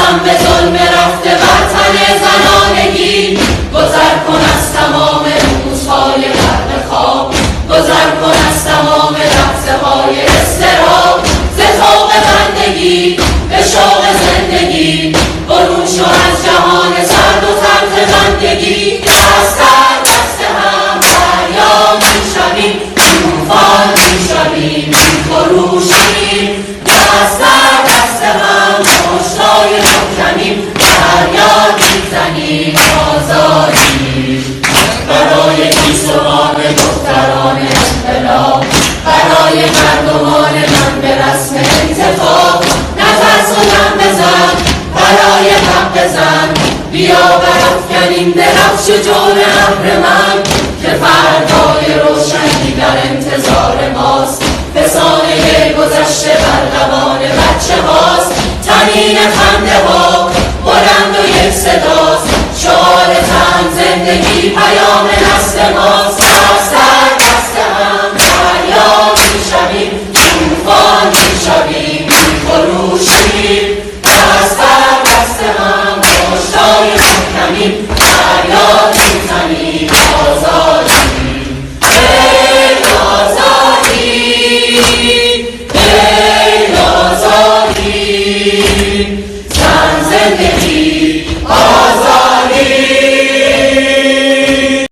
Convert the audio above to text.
هم به ظلم رفته بر تن زنانگی. گذر کن از تمام روزهای غرق خواب، گذر کن از تمام لحظه های اضطراب. ز طوق بندگی به شوق زندگی، برون شو از جهان سرد و تلخ بندگی. دست در دست هم دریا میشویم، طوفان میشویم، خروشیم. دست در دست هم مشتای محکمیم، فریاد میزنیم آزادی. برای گیسوان دختران انقلاب، برای مردمان من به رسم انتخاب. نترس و دم بزن برای حق زن، بیا برافکنیم درفش جور اهرمن. که فردای روشنی در انتظار ماست، فسانه گذشته بر لبان بچه هاست. طنین خنده ها بلند و یک صداست، شعار تن زندگی پیام نسل ماست. دست در دست هم دریا میشویم، طوفان میشویم،